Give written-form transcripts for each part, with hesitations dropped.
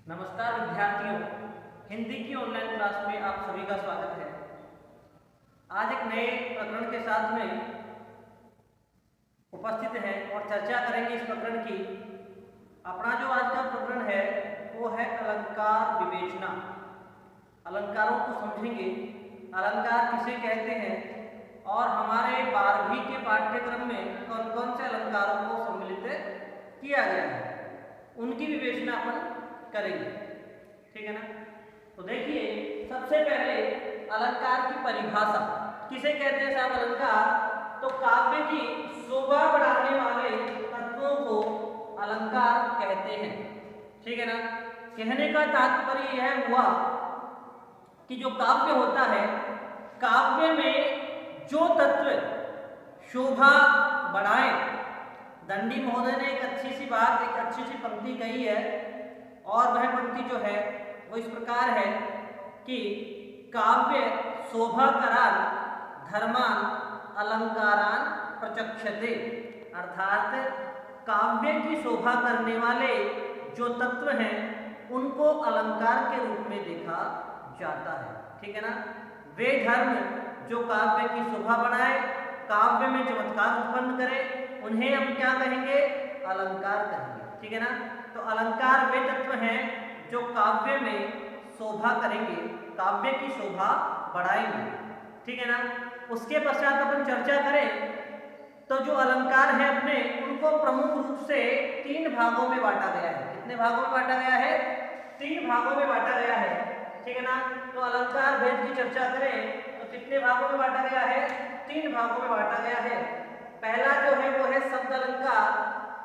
नमस्कार विद्यार्थियों, हिंदी की ऑनलाइन क्लास में आप सभी का स्वागत है। आज एक नए प्रकरण के साथ में उपस्थित हैं और चर्चा करेंगे इस प्रकरण की। अपना जो आज का प्रकरण है वो है अलंकार विवेचना। अलंकारों को समझेंगे, अलंकार किसे कहते हैं और हमारे 12वीं के पाठ्यक्रम में कौन कौन से अलंकारों को सम्मिलित किया गया है, उनकी विवेचना अपन करेंगे। ठीक है ना। तो देखिए, सबसे पहले अलंकार की परिभाषा किसे कहते हैं साहब? अलंकार तो काव्य की शोभा बढ़ाने वाले तत्वों को अलंकार कहते हैं। ठीक है ना। कहने का तात्पर्य यह हुआ कि जो काव्य होता है, काव्य में जो तत्व शोभा बढ़ाए। दंडी महोदय ने एक अच्छी सी बात, एक अच्छी सी पंक्ति कही है और वह पंक्ति जो है वो इस प्रकार है कि काव्य शोभाकरान धर्मान अलंकारान प्रचक्षते। अर्थात काव्य की शोभा करने वाले जो तत्व हैं उनको अलंकार के रूप में देखा जाता है। ठीक है ना। वे धर्म जो काव्य की शोभा बढ़ाए, काव्य में चमत्कार उत्पन्न करे, उन्हें हम क्या कहेंगे? अलंकार कहेंगे। ठीक है ना। तो अलंकार वे तत्व हैं जो काव्य में शोभा करेंगे, काव्य की शोभा बढ़ाएंगे। ठीक है ना। उसके पश्चात अपन चर्चा करें तो जो अलंकार है अपने, उनको प्रमुख रूप से 3 भागों में बांटा गया है। कितने भागों में बांटा गया है? 3 भागों में बांटा गया है। ठीक है ना। तो अलंकार भेद की चर्चा करें तो कितने भागों में बांटा गया है? 3 भागों में बांटा गया है। पहला जो है वो है शब्द अलंकार,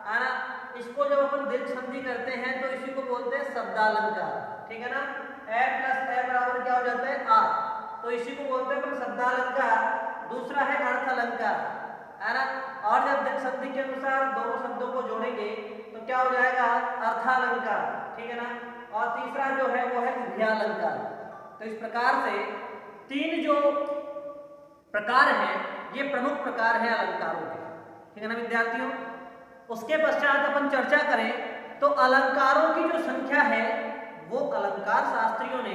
है ना। इसको जब अपन दीर्घ संधि करते हैं तो इसी को बोलते हैं शब्दालंकार। ठीक है ना। ए प्लस ए बराबर क्या हो जाता है? आ। तो इसी को बोलते हैं अपन शब्दालंकार। दूसरा है अर्थ अलंकार, है ना। और जब दीर्घ संधि के अनुसार दोनों शब्दों को जोड़ेंगे तो क्या हो जाएगा? अर्थालंकार। ठीक है ना। और तीसरा जो है वो है उभयालंकार। तो इस प्रकार से 3 जो प्रकार हैं ये प्रमुख प्रकार हैं अलंकारों के। ठीक है ना विद्यार्थियों। उसके पश्चात अपन चर्चा करें तो अलंकारों की जो संख्या है वो अलंकार शास्त्रियों ने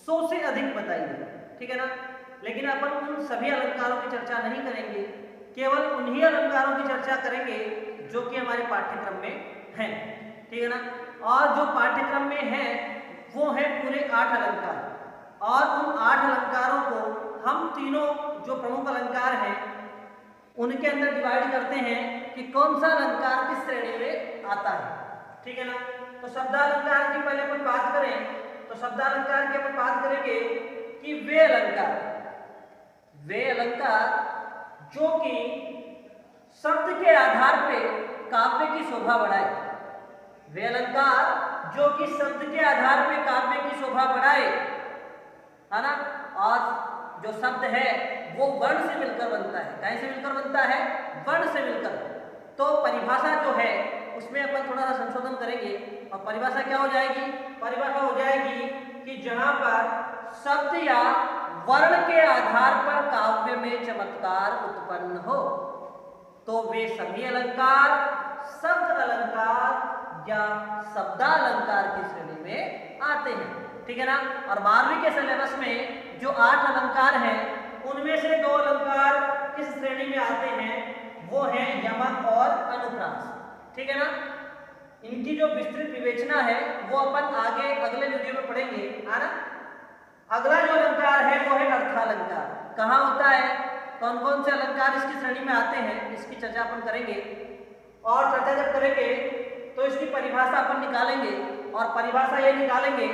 100 से अधिक बताई है। ठीक है ना। लेकिन अपन उन सभी अलंकारों की चर्चा नहीं करेंगे, केवल उन्हीं अलंकारों की चर्चा करेंगे जो कि हमारे पाठ्यक्रम में हैं। ठीक है ना। और जो पाठ्यक्रम में है वो है पूरे 8 अलंकार, और उन 8 अलंकारों को हम तीनों जो प्रमुख अलंकार हैं उनके अंदर डिवाइड करते हैं कि कौन सा अलंकार किस श्रेणी में आता है। ठीक है ना। तो शब्दालंकार की पहले अपन बात करें तो शब्दालंकार की अपन बात करेंगे कि वे अलंकार जो कि शब्द के आधार पे काव्य की शोभा बढ़ाए। वे अलंकार जो कि शब्द के आधार पे काव्य की शोभा बढ़ाए, है ना। और जो शब्द है वो वर्ण से मिलकर बनता है। कैसे मिलकर बनता है? वर्ण से मिलकर। तो परिभाषा जो है उसमें अपन थोड़ा सा संशोधन करेंगे और परिभाषा क्या हो जाएगी? परिभाषा हो जाएगी कि जहां पर शब्द या वर्ण के आधार पर काव्य में चमत्कार उत्पन्न हो तो वे सभी अलंकार शब्द अलंकार या शब्दालंकार की श्रेणी में आते हैं। ठीक है ना। और 12वीं के सिलेबस में जो 8 अलंकार हैं उनमें से 2 अलंकार किस श्रेणी में आते हैं? वो है यमक और अनुप्रास। ठीक है ना। इनकी जो विस्तृत विवेचना है वो अपन आगे अगले वीडियो में पढ़ेंगे, है ना। अगला जो अलंकार है वो है अर्थालंकार। कहाँ होता है? कौन कौन से अलंकार इसकी श्रेणी में आते हैं, इसकी चर्चा अपन करेंगे। और चर्चा जब करेंगे तो इसकी परिभाषा अपन निकालेंगे, और परिभाषा ये निकालेंगे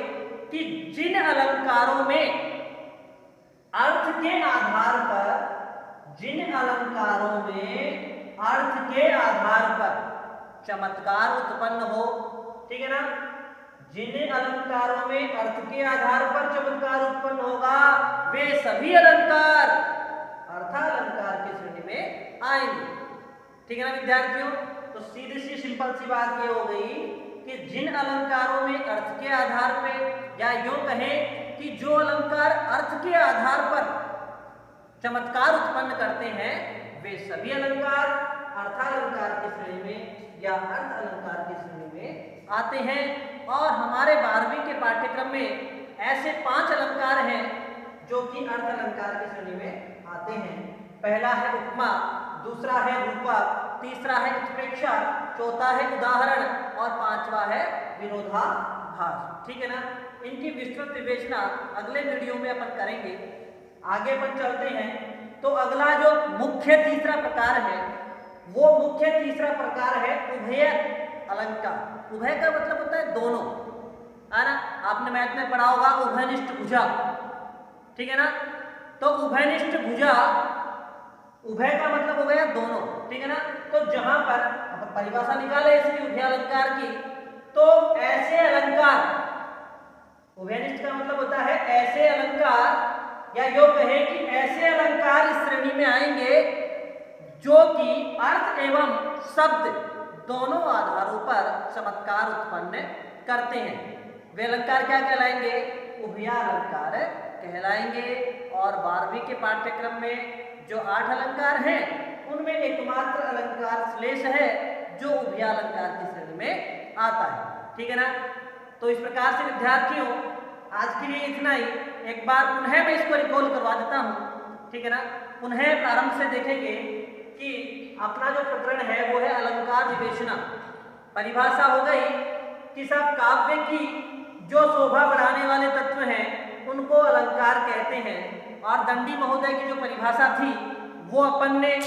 कि जिन अलंकारों में अर्थ के आधार पर, जिन अलंकारों में अर्थ के आधार पर चमत्कार उत्पन्न हो। ठीक है ना। जिन अलंकारों में अर्थ के आधार पर चमत्कार उत्पन्न होगा वे सभी अलंकार अर्थालंकार की श्रेणी में आएंगे। ठीक है ना विद्यार्थियों। तो सीधी सी सिंपल सी बात ये हो गई कि जिन अलंकारों में अर्थ के आधार पे, या यूं कहें कि जो अलंकार अर्थ के आधार पर चमत्कार उत्पन्न करते हैं वे सभी अलंकार अर्थालंकार की श्रेणी में या अर्थ अलंकार की श्रेणी में आते हैं। और हमारे 12वीं के पाठ्यक्रम में ऐसे 5 अलंकार हैं जो कि अर्थ अलंकार की श्रेणी में आते हैं। पहला है उपमा, दूसरा है रूपक, तीसरा है उत्प्रेक्षा, चौथा है उदाहरण और पांचवा है विरोधाभास। ठीक है ना। इनकी विस्तृत विवेचना अगले वीडियो में अपन करेंगे। आगे अपन चलते हैं। तो अगला जो मुख्य तीसरा प्रकार है, वो मुख्य तीसरा प्रकार है उभय अलंकार। उभय का मतलब होता है दोनों, है ना। आपने मैथ में पढ़ा होगा उभयनिष्ठ भुजा, ठीक है ना। तो उभयनिष्ठ भुजा, उभय का मतलब हो गया दोनों, ठीक है ना। तो जहां पर परिभाषा निकाले इसकी उभय अलंकार की, तो ऐसे अलंकार, उभयनिष्ठ का मतलब होता है ऐसे अलंकार, या यो कहे कि ऐसे अलंकार इस श्रेणी में आएंगे जो कि अर्थ एवं शब्द दोनों आधारों पर चमत्कार उत्पन्न करते हैं। वे अलंकार क्या कहलाएंगे? उभयालंकार कहलाएंगे। और 12वीं के पाठ्यक्रम में जो 8 अलंकार हैं उनमें एकमात्र अलंकार श्लेष है जो उभयालंकार की श्रेणी में आता है। ठीक है ना। तो इस प्रकार से विद्यार्थियों आज के लिए इतना ही। एक बार पुनः मैं इसको रिकॉल करवा देता हूँ, ठीक है ना। पुनः प्रारंभ से देखेंगे कि अपना जो प्रकरण है वो है अलंकार विवेचना। परिभाषा हो गई कि सब काव्य की जो शोभा बढ़ाने वाले तत्व हैं उनको अलंकार कहते हैं। और दंडी महोदय की जो परिभाषा थी वो अपन ने